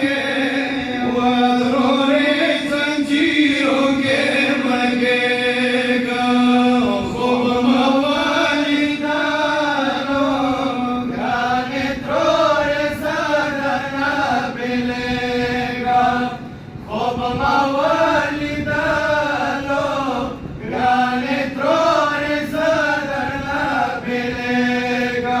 के वादरोरे जंजीरों के मरगेगा खूब मवालिदा गाने त्रोरे सदना बिलेगा खूब मवालिदा गाने त्रोरे सदना बिलेगा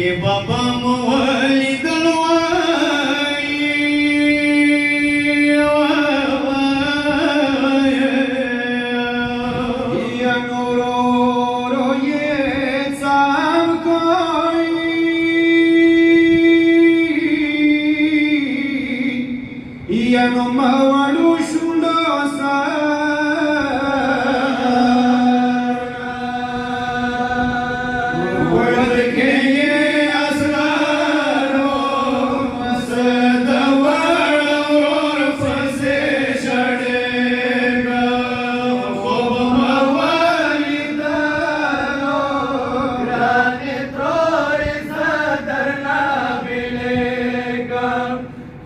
के बाबा मोहलिद या नूरो ये साम कोई या नो मवाडू शुंडो सा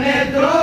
ने द्रोह